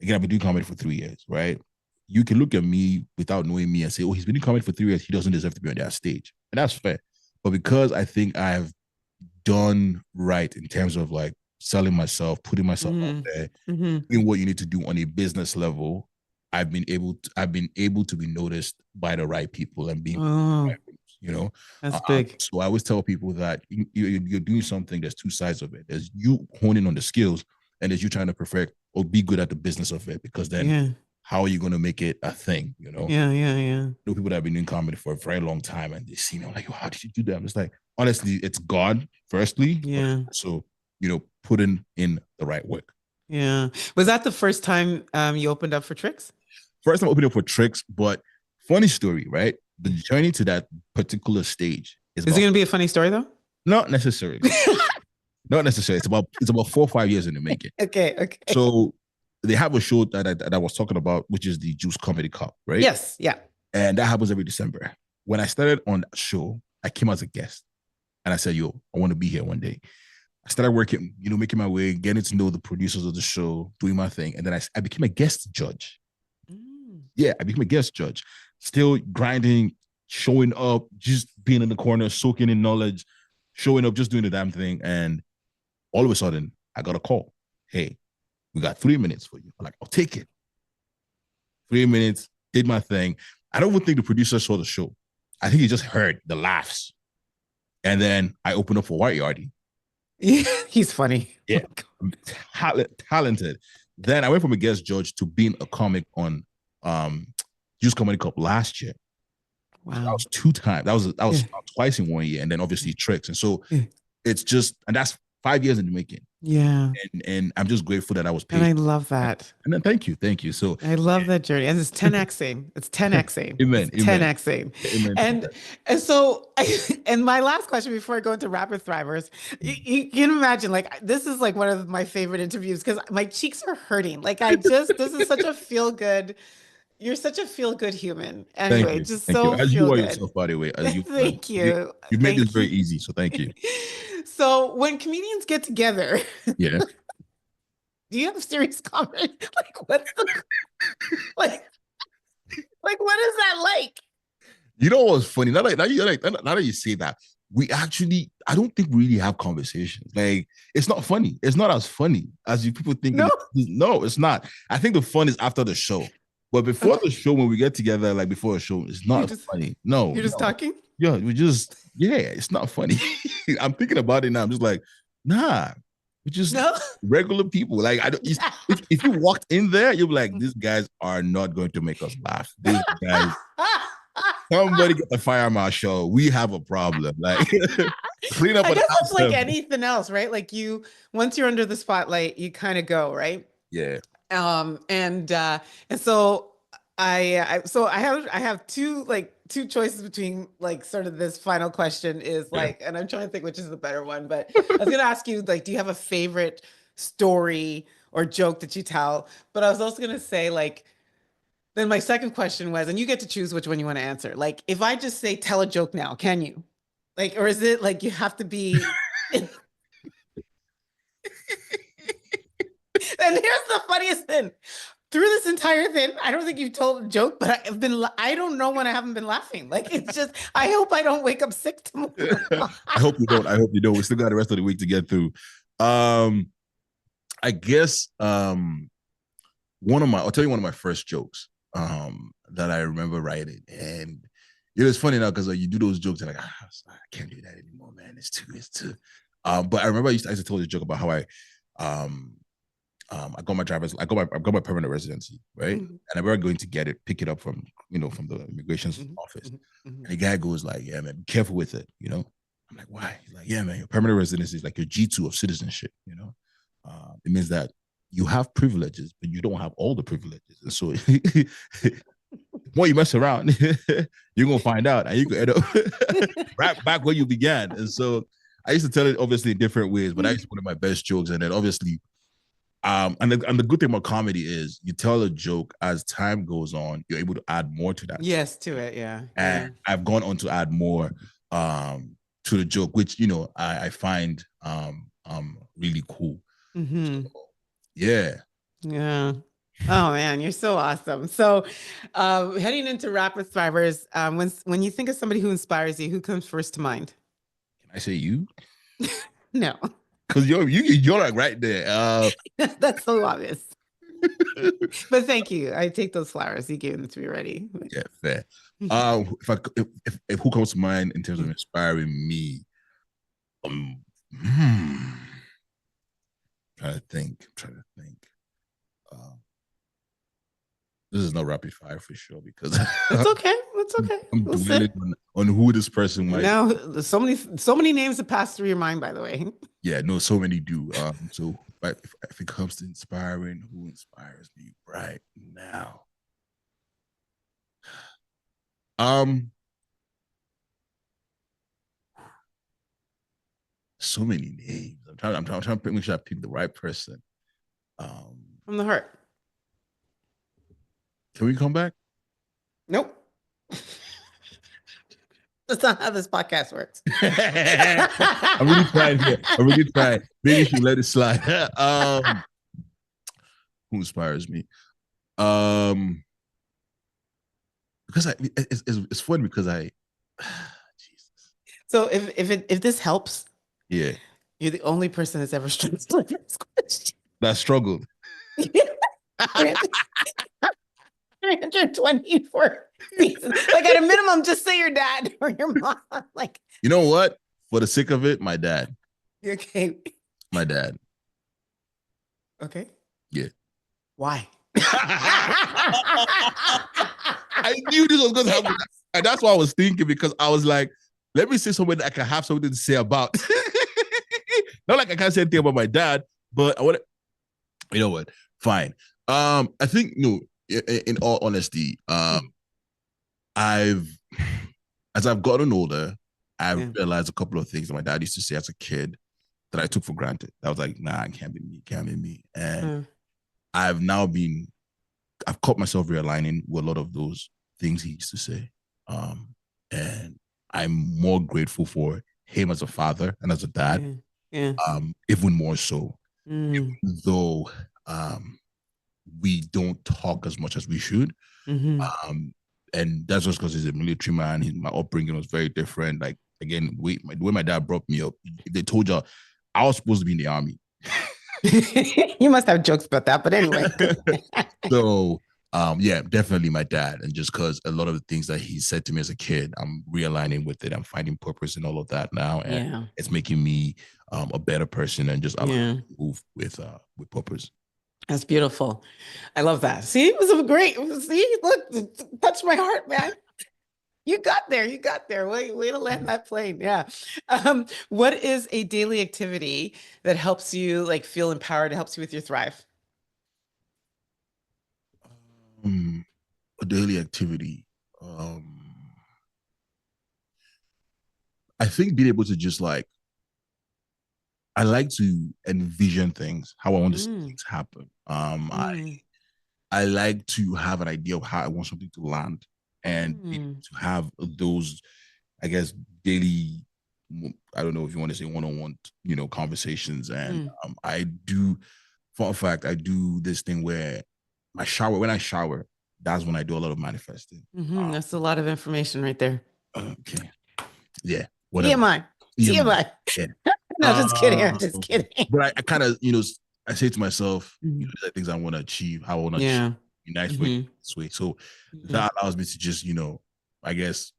A: again, I've been doing comedy for 3 years, right? You can look at me without knowing me and say, oh, he's been doing comedy for 3 years. He doesn't deserve to be on that stage. And that's fair. But because I think I've done right in terms of like selling myself, putting myself out
D: Mm-hmm.
A: there,
D: Mm-hmm.
A: doing what you need to do on a business level, I've been able to be noticed by the right people and being
D: Oh,
A: right rooms.
D: that's big.
A: So I always tell people that you're doing something. There's two sides of it. There's you honing on the skills, and there's you trying to perfect or be good at the business of it. Because then,
D: Yeah.
A: how are you going to make it a thing?
D: Yeah. Yeah. Yeah.
A: Know people that have been doing comedy for a very long time, and they see me I'm like, how did you do that? I'm just like, honestly, it's God, firstly,
D: Yeah.
A: so putting in the right work.
D: Yeah. Was that the first time you opened up for Tricks?
A: First time opening up for Tricks, but funny story, right? The journey to that particular stage is
D: Is it going to be a funny story though?
A: not necessarily. Not necessarily. It's about 4 or 5 years in the making.
D: Okay. Okay.
A: So they have a show that I was talking about, which is the Juice Comedy Cup, right?
D: Yes. Yeah.
A: And that happens every December. When I started on that show, I came as a guest and I said, yo, I want to be here one day. I started working, making my way, getting to know the producers of the show, doing my thing. And then I became a guest judge. Yeah, I became a guest judge, still grinding, showing up, just being in the corner, soaking in knowledge, showing up, just doing the damn thing. And all of a sudden, I got a call. Hey, we got 3 minutes for you. I'm like, I'll take it. 3 minutes, did my thing. I don't even think the producer saw the show. I think he just heard the laughs. And then I opened up for White Yardie.
B: He's funny.
A: Yeah, talented. Then I went from a guest judge to being a comic on Juice Comedy Cup last year.
B: Wow.
A: That was 2 times. That was twice in 1 year, and then obviously Tricks. And so it's just, and that's 5 years in the making.
B: Yeah.
A: And I'm just grateful that I was paid.
B: And I love that.
A: And then thank you. So
B: I love that journey. And it's 10xing. It's 10xing.
A: Amen.
B: It's 10xing.
A: Amen.
B: And so, and my last question before I go into Rapid Thrivers, you can imagine, like, this is like one of my favorite interviews because my cheeks are hurting. Like, this is such a feel good. You're such a feel good human. Anyway, just so
A: as
B: feel
A: you are
B: good.
A: yourself, by the way. As you
B: Thank you.
A: You've made this very easy, so thank you.
B: So when comedians get together,
A: yeah,
B: do you have serious comment? Like, what's the like what is that like?
A: You know what's funny? Now that you say that, I don't think we really have conversations. Like, it's not funny. It's not as funny as you people think.
B: No,
A: no, it's not. I think the fun is after the show. But before the show, when we get together, like before a show, it's not funny. No.
B: You're just talking?
A: Yeah, it's not funny. I'm thinking about it now. I'm just like, nah, we're just regular people. Like, if you walked in there, you'll be like, these guys are not going to make us laugh. These guys, somebody get the fire marshal. We have a problem. Like, clean up.
B: I guess it's like anything else, right? Like, once you're under the spotlight, you kind of go, right?
A: Yeah.
B: And so I have two choices between, like, sort of this final question is like, and I'm trying to think which is the better one, but I was gonna ask you, like, do you have a favorite story or joke that you tell? But I was also gonna say, like, then my second question was, and you get to choose which one you want to answer. Like, if I just say tell a joke now, can you? Like, or is it like you have to be And here's the funniest thing. Through this entire thing, I don't think you've told a joke, but I don't know when I haven't been laughing. Like, it's just, I hope I don't wake up sick tomorrow.
A: I hope you don't. We still got the rest of the week to get through. I guess I'll tell you one of my first jokes that I remember writing. And it's funny now because you do those jokes and like, I can't do that anymore, man. It's too. But I remember I used to tell this joke about how I got my permanent residency, right? And I remember going to pick it up from the immigration office. And the guy goes like, yeah, man, be careful with it, I'm like, why? He's like, yeah, man, your permanent residency is like your G2 of citizenship, it means that you have privileges, but you don't have all the privileges. And so the more you mess around, you're gonna find out and you can end up right back where you began. And so I used to tell it obviously in different ways, but that's one of my best jokes. And then obviously, and the good thing about comedy is you tell a joke as time goes on, you're able to add more to that.
B: Yes, to it, yeah.
A: And I've gone on to add more to the joke, which I find really cool. So, yeah.
B: Oh man, you're so awesome. So heading into Rapid Thrivers, when you think of somebody who inspires you, who comes first to mind?
A: Can I say you?
B: No.
A: Because you're like right there.
B: That's so obvious. But thank you. I take those flowers. You gave them to me already.
A: Yeah, fair. If who comes to mind in terms of inspiring me, trying to think. This is no rapid fire for sure because
B: it's okay.
A: I'm dwelling on who this person might.
B: Now, so many names have passed through your mind, by the way.
A: Yeah, no, so many do. So, but if it comes to inspiring, who inspires me right now? So many names. I'm trying to make sure I pick the right person.
B: From the heart.
A: Can we come back?
B: Nope. That's not how this podcast works.
A: I'm really trying here. I'm really trying. Maybe you should let it slide. Who inspires me? Because it's fun because Jesus.
B: So if this helps,
A: Yeah,
B: you're the only person that's ever struggled with this question.
A: that struggled.
B: 324 seasons. Like at a minimum, just say your dad or your mom. Like,
A: you know what? For the sake of it, my dad.
B: okay.
A: My dad.
B: Okay.
A: Yeah.
B: Why?
A: I knew this was going to happen. And that's what I was thinking, because I was like, let me say something that I can have something to say about. Not like I can't say anything about my dad, but I want to, you know what? Fine. I think, in all honesty, as I've gotten older, I've realized a couple of things that my dad used to say as a kid that I took for granted. I was like, nah, it can't be me, can't be me. And I've caught myself realigning with a lot of those things he used to say. And I'm more grateful for him as a father and as a dad. Even more so. Though we don't talk as much as we should. And that's just because he's a military man. My upbringing was very different. Like, again, the way my dad brought me up, they told you I was supposed to be in the army.
B: You must have jokes about that, but anyway.
A: So, yeah, definitely my dad. And just because a lot of the things that he said to me as a kid, I'm realigning with it. I'm finding purpose in all of that now. And it's making me a better person and just move with purpose.
B: That's beautiful. I love that. See, it was a great, look, touched my heart, man. You got there. Way to land that plane. Yeah. What is a daily activity that helps you like feel empowered, helps you with your thrive?
A: A daily activity. I think being able to just I like to envision things, how I want to see things happen. I like to have an idea of how I want something to land, and to have those, I guess, daily, I don't know if you want to say one-on-one, conversations. And I do, for a fact, I do this thing where when I shower, that's when I do a lot of manifesting.
B: That's a lot of information right there.
A: Okay. Yeah. Whatever.
B: TMI.
A: Yeah.
B: No, just kidding. I'm just kidding.
A: But I kind of, I say to myself, these are things I want to achieve, how I want to achieve in a nice way, this way. So that allows me to just, I guess,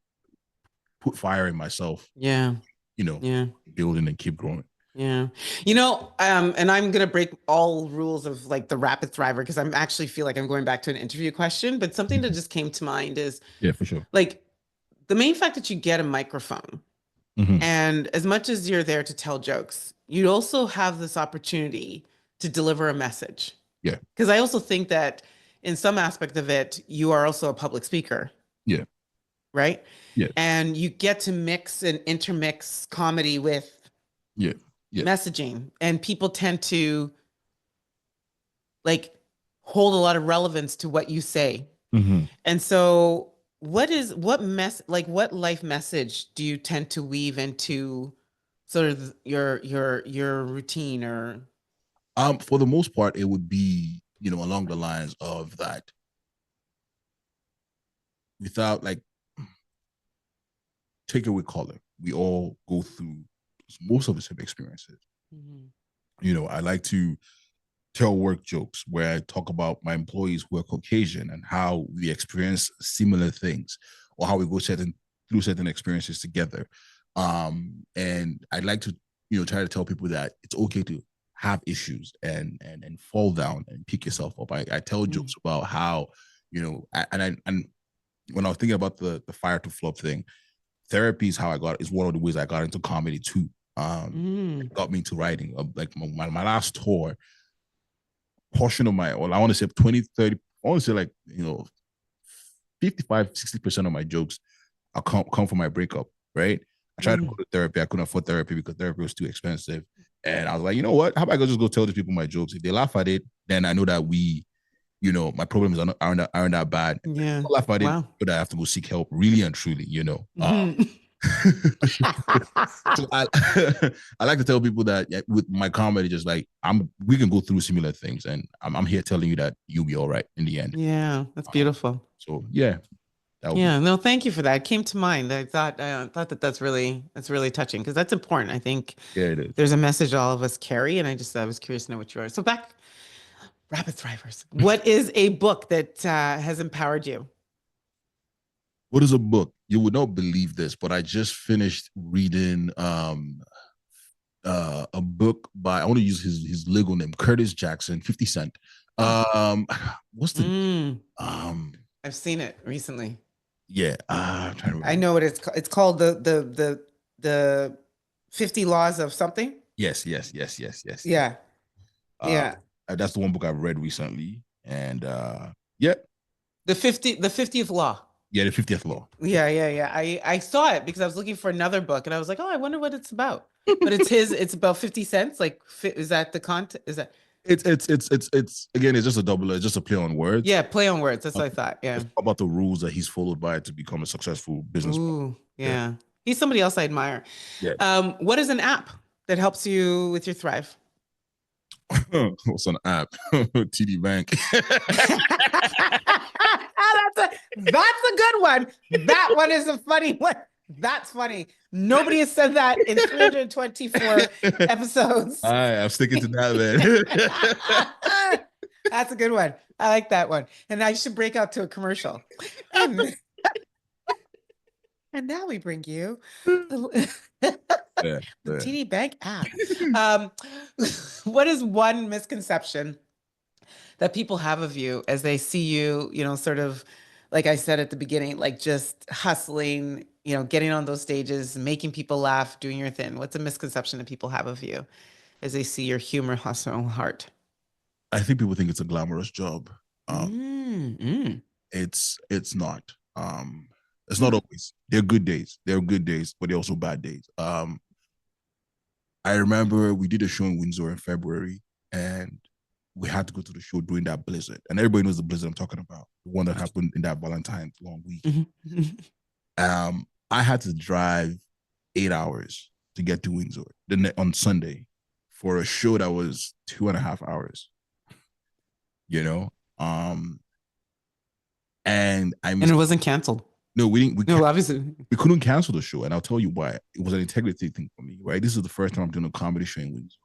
A: put fire in myself. Building and keep growing.
B: Yeah. And I'm going to break all rules of like the rapid thriver, because I'm actually feel like I'm going back to an interview question, but something that just came to mind is,
A: yeah, for sure.
B: Like the main fact that you get a microphone, and as much as you're there to tell jokes, you also have this opportunity to deliver a message.
A: Yeah.
B: Because I also think that in some aspect of it, you are also a public speaker.
A: Yeah.
B: Right?
A: Yeah.
B: And you get to mix and intermix comedy with messaging. And people tend to like hold a lot of relevance to what you say. And so what life message do you tend to weave into sort of your routine? Or
A: for the most part, it would be, along the lines of that, without take away color, we all go through most of the same experiences. I like to tell work jokes where I talk about my employees who are Caucasian and how we experience similar things, or how we go through certain experiences together. And I'd like to, try to tell people that it's okay to have issues and fall down and pick yourself up. I tell jokes about how, and when I was thinking about the fire to flop thing, therapy is one of the ways I got into comedy too. It got me into writing. Like my last tour, portion of I want to say 20, 30, I want to say 55, 60% of my jokes come from my breakup, right? I tried to go to therapy. I couldn't afford therapy because therapy was too expensive. And I was like, you know what? How about I just go tell these people my jokes? If they laugh at it, then I know that my problems aren't that bad.
B: Yeah.
A: Laugh at it, but I have to go seek help, really and truly, So I like to tell people that with my comedy, just like we can go through similar things, and I'm here telling you that you'll be all right in the end.
B: Yeah, that's beautiful.
A: So yeah,
B: yeah. No, thank you for that. It came to mind. I thought that's really touching because that's important. I think
A: it is.
B: There's a message all of us carry, and I was curious to know what you are. So back, rapid thrivers. What is a book that has empowered you?
A: What is a book? You would not believe this, but I just finished reading a book by, I want to use his legal name, Curtis Jackson, 50 Cent. What's the
B: I've seen it recently.
A: Yeah, I'm trying to remember.
B: I know what it's called. It's called the 50 Laws of something.
A: Yes.
B: Yeah. Yeah.
A: That's the one book I've read recently. And yeah.
B: The 50th Law.
A: Yeah, the 50th Law.
B: Yeah. I saw it because I was looking for another book and I was like, oh, I wonder what it's about. But it's about 50 cents. Like, is that the content? Is that?
A: It's again, it's just a play on words.
B: Yeah, play on words. That's what I thought. Yeah.
A: It's about the rules that he's followed by to become a successful businessman.
B: Ooh, yeah. He's somebody else I admire.
A: Yeah.
B: What is an app that helps you with your Thrive?
A: What's an app? TD Bank.
B: That's a good one. That one is a funny one. That's funny. Nobody has said that in 324 episodes.
A: All right, I'm sticking to that,
B: man. That's a good one. I like that one. And I should break out to a commercial. And now we bring you the TD Bank app. What is one misconception that people have of you as they see you, sort of, like I said at the beginning, like just hustling, getting on those stages, making people laugh, doing your thing? What's a misconception that people have of you as they see your humor, hustle, and heart?
A: I think people think it's a glamorous job. It's not. It's not always. There are good days. There are good days, but there are also bad days. I remember we did a show in Windsor in February, and we had to go to the show during that blizzard. And everybody knows the blizzard I'm talking about, the one that happened in that Valentine's long week. I had to drive 8 hours to get to Windsor on Sunday for a show that was 2.5 hours. And it wasn't
B: canceled.
A: No, we didn't.
B: Obviously
A: we couldn't cancel the show, and I'll tell you why. It was an integrity thing for me, right? This is the first time I'm doing a comedy show in Windsor,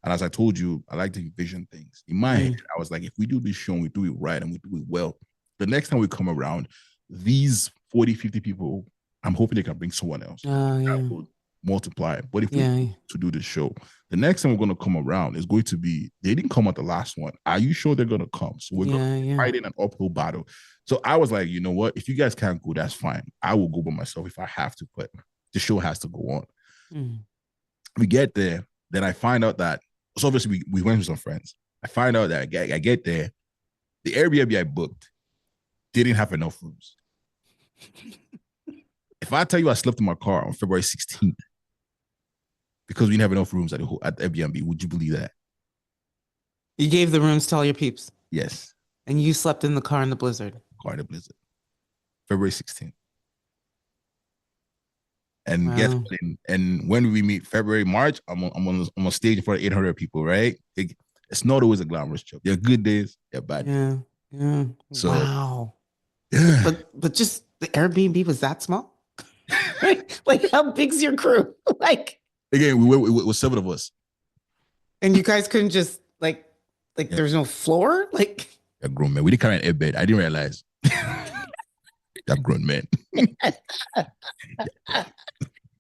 A: and as I told you, I like to envision things. In my head, I was like, if we do this show and we do it right and we do it well, the next time we come around, these 40, 50 people, I'm hoping they can bring someone else. That will multiply. But if we to do the show, the next time we're going to come around is going to be, they didn't come at the last one. Are you sure they're going to come? So we're going to fight in an uphill battle. So I was like, you know what? If you guys can't go, that's fine. I will go by myself if I have to, but the show has to go on. We get there. Then I find out that, so obviously we went with some friends. I find out that I get there. The Airbnb I booked didn't have enough rooms. If I tell you I slept in my car on February 16th because we didn't have enough rooms at Airbnb, would you believe that?
B: You gave the rooms to all your peeps?
A: Yes.
B: And you slept in the car in the blizzard?
A: February 16th. And guess what? And when we meet February, March, I'm on stage in front of 800 people, right? It's not always a glamorous job. There are good days, there are bad days.
B: Yeah.
A: So,
B: wow. Yeah. But just the Airbnb was that small? Like, how big's your crew? Like,
A: again, we were 7 of us.
B: And you guys couldn't just like there's no floor? Like,
A: a grown man. We didn't carry an airbed. I didn't realize. That grown man.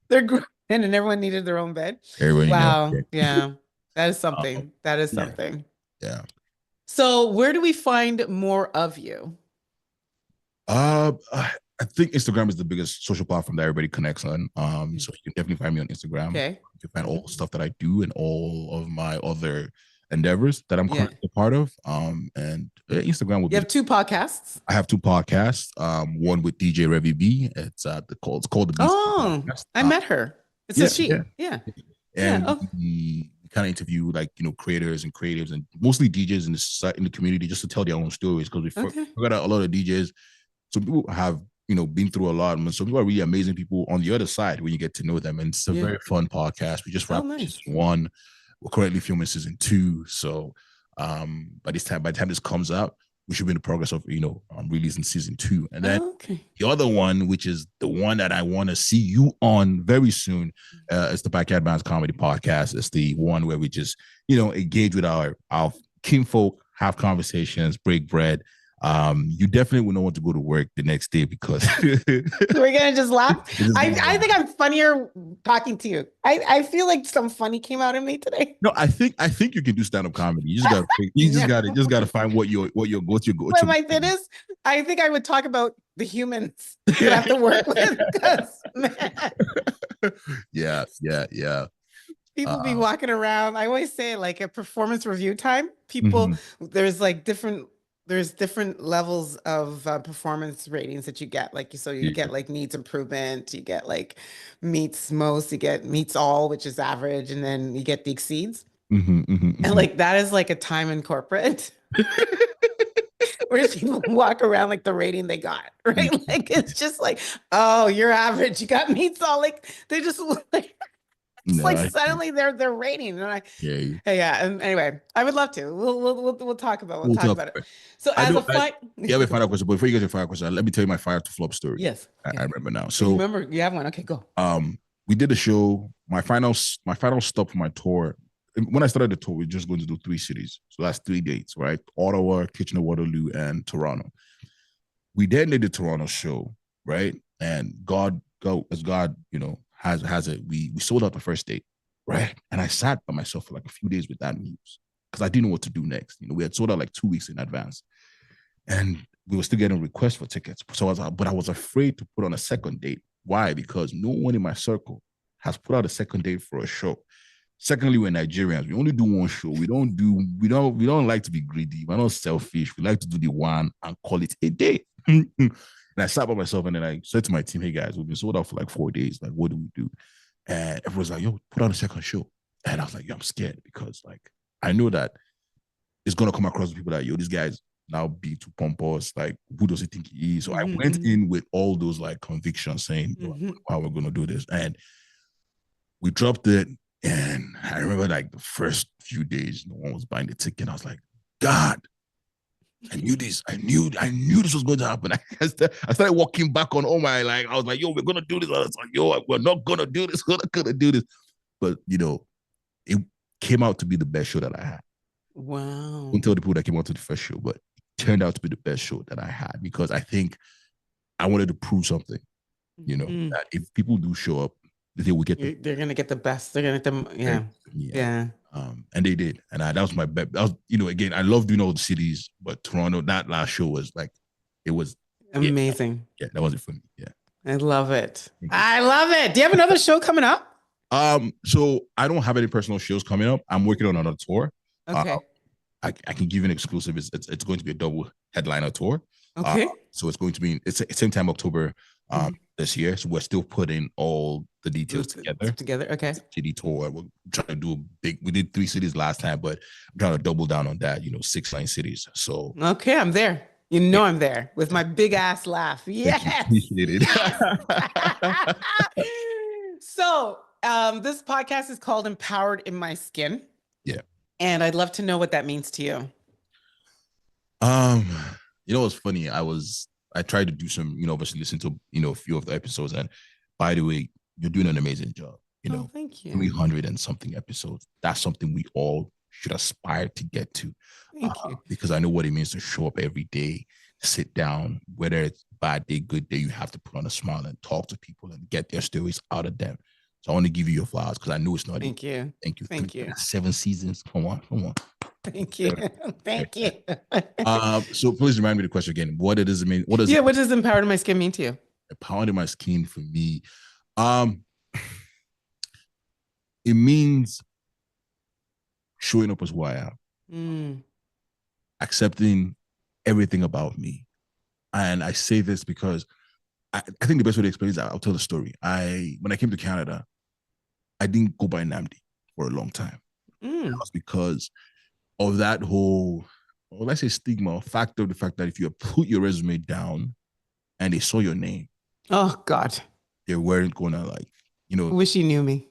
B: They're grown and everyone needed their own bed. Wow. Yeah. That is something. That is something.
A: Yeah.
B: So where do we find more of you?
A: I think Instagram is the biggest social platform that everybody connects on. So you can definitely find me on Instagram.
B: Okay.
A: You can find all the stuff that I do and all of my other endeavors that I'm currently a part of. And Instagram will be.
B: You have 2 podcasts?
A: I have 2 podcasts. One with DJ Revy B. It's called the Mista
B: Podcast. I met her. It's a she. Yeah.
A: And we kind of interview creators and creatives and mostly DJs in the community just to tell their own stories, because we forgot a lot of DJs. Some people have been through a lot. And some people are really amazing people on the other side when you get to know them. And it's a very fun podcast. We just wrapped season 1. We're currently filming season 2. So by the time this comes out, we should be in the progress of releasing season 2. And then the other one, which is the one that I want to see you on very soon, is the Backyard Bands Comedy Podcast. It's the one where we just engage with our kinfolk, have conversations, break bread. You definitely will not want to go to work the next day because
D: we're gonna just laugh. I think I'm funnier talking to you. I feel like some funny came out of me today.
A: No, I think you can do stand-up comedy. You just gotta find what your go-to.
D: But my thing is, I think I would talk about the humans you have to work with.
A: Yeah.
D: People be walking around. I always say, like, at performance review time, people there's different levels of performance ratings that you get. Like, so you get like needs improvement, you get like meets most, you get meets all, which is average, and then you get the exceeds. And like that is like a time in corporate. Where people walk around like the rating they got, right? Like it's just like, oh, you're average, you got meets all. Like they just like. Suddenly they're rating, and and anyway, I would love to. We'll talk about it. So as a fight,
A: a final question. But before you get to your final question, let me tell you my fire to flop story.
D: Yes,
A: I remember now. So
D: remember you have one. Okay, go.
A: We did a show. My final stop for my tour. When I started the tour, we were just going to do 3 cities. So that's 3 dates, right? Ottawa, Kitchener-Waterloo, and Toronto. We then did the Toronto show, right? And God, has it. We sold out the first date, right? And I sat by myself for like a few days with that news because I didn't know what to do next. We had sold out like 2 weeks in advance, and we were still getting requests for tickets. So I was afraid to put on a second date. Why? Because no one in my circle has put out a second date for a show. Secondly, we're Nigerians. We only do one show. We don't like to be greedy. We're not selfish. We like to do the one and call it a day. And I sat by myself and then I said to my team, hey guys, we've been sold out for like 4 days. Like, what do we do? And everyone's like, yo, put on a second show. And I was like, yo, I'm scared because like, I know that it's going to come across to people that, yo, this guy's now be too pompous. Like, who does he think he is? So I went in with all those like convictions saying, how we're going to do this. And we dropped it. And I remember like the first few days, no one was buying the ticket. I was like, God, I knew this. I knew this was going to happen. I started walking back on all my, like, I was like, yo, we're going to do this. I was like, yo, we're not going to do this. We're not going to do this. But, it came out to be the best show that I had.
D: Wow.
A: Don't tell the people that came out to the first show, but it turned out to be the best show that I had because I think I wanted to prove something, that if people do show up, they will get
D: they're going to get the best. They're going to get them. Yeah.
A: And they did. And that was my bet. That was, again, I love doing all the cities, but Toronto, that last show was like, it was
D: amazing.
A: Yeah, that was it for me. Yeah.
D: I love it. I love it. Do you have another show coming up?
A: So I don't have any personal shows coming up. I'm working on another tour.
D: Okay.
A: I can give you an exclusive. It's going to be a double headliner tour.
D: Okay.
A: So it's going to be it's same time October this year. So we're still putting all the details together.
D: Okay.
A: City tour. We're trying to do we did 3 cities last time, but I'm trying to double down on that, 6-9 cities. So
D: okay, I'm there. I'm there with my big ass laugh. Yes.
A: Appreciate it.
D: So this podcast is called Empowered in My Skin.
A: Yeah.
D: And I'd love to know what that means to you.
A: It's funny. I tried to do some, obviously listen to, a few of the episodes. And by the way, you're doing an amazing job.
D: Thank you.
A: 300 and something episodes. That's something we all should aspire to get to.
D: Thank you.
A: Because I know what it means to show up every day, sit down, whether it's bad day, good day, you have to put on a smile and talk to people and get their stories out of them. So I want to give you your flowers because I know it's not
D: Thank you.
A: Thank you.
D: Thank you.
A: 7 seasons. Come on.
D: Thank you. Thank you.
A: So please remind me the question again. What does it mean? What does
D: Empowered in My Skin mean to you?
A: Empowered in My Skin for me. It means showing up as who I am. Accepting everything about me. And I say this because I think the best way to explain is I'll tell the story. When I came to Canada, I didn't go by Nnamdi for a long time. That was because of that whole, let's say stigma, or factor of the fact that if you put your resume down and they saw your name,
B: Oh God.
A: they weren't gonna like,
B: I wish you knew me.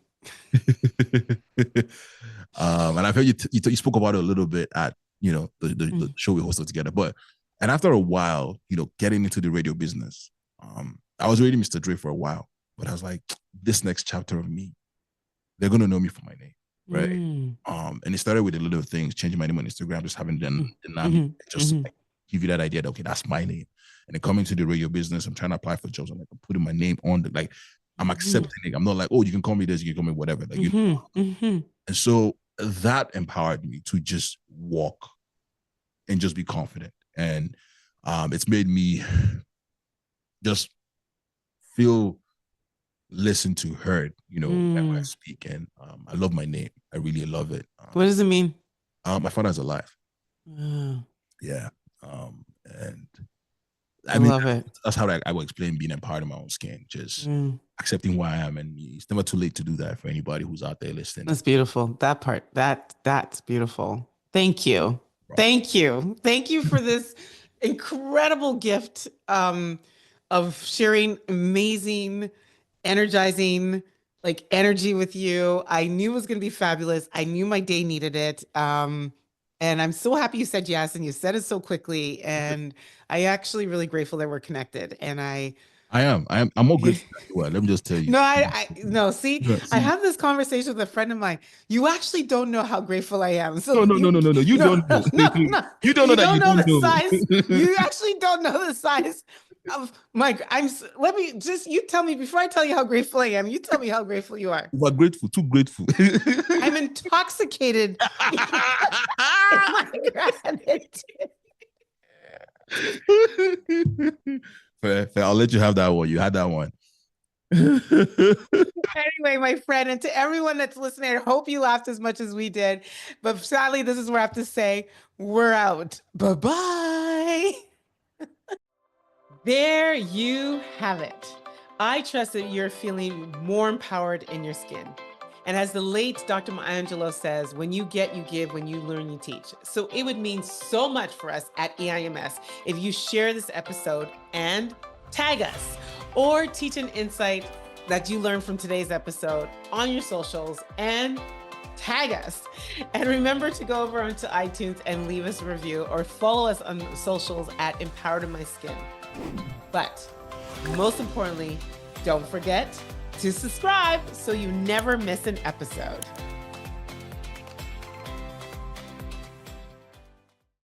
A: and I've heard you spoke about it a little bit at the show we hosted together. But and after a while, getting into the radio business, I was reading Mr. Dre for a while, but I was like, this next chapter of me, they're gonna know me for my name, right? And it started with the little things, changing my name on Instagram, just having the Nnamdi, just like, give you that idea that okay, that's my name. And then coming to the radio business, I'm trying to apply for jobs. I'm like, I'm putting my name on the like. I'm accepting it. I'm not like, oh, you can call me this, you can call me whatever. Like, and so that empowered me to just walk and just be confident. And it's made me just feel listened to, heard, when I speak. And I love my name. I really love it.
B: What does it mean?
A: My father's alive.
B: Oh.
A: Yeah. And
B: I love it.
A: That's how I will explain being empowered in my own skin. Just accepting who I am, and it's never too late to do that for anybody who's out there listening.
B: That's beautiful. That part, that's beautiful. Thank you. Right. Thank you for this incredible gift of sharing amazing, energizing, like energy with you. I knew it was going to be fabulous. I knew my day needed it. And I'm so happy you said yes, and you said it so quickly. And I actually really grateful that we're connected. And I'm
A: more grateful than you are. Let me just tell you.
B: No, see, I have this conversation with a friend of mine. You actually don't know how grateful I am. So
A: no. You don't know. You don't know that you don't know.
B: Size. You actually don't know the size of my. You tell me before I tell you how grateful I am. You tell me how grateful you are.
A: You are grateful, too grateful.
B: I'm intoxicated in my gratitude.
A: Fair. I'll let you have that one. You had that one.
B: Anyway, my friend, and to everyone that's listening, I hope you laughed as much as we did. But sadly, this is where I have to say, we're out. Bye-bye. There you have it. I trust that you're feeling more empowered in your skin. And as the late Dr. Maya Angelou says, when you get, you give, when you learn, you teach. So it would mean so much for us at EIMS if you share this episode and tag us, or teach an insight that you learned from today's episode on your socials and tag us. And remember to go over onto iTunes and leave us a review, or follow us on socials at Empowered in My Skin. But most importantly, don't forget to subscribe so you never miss an episode.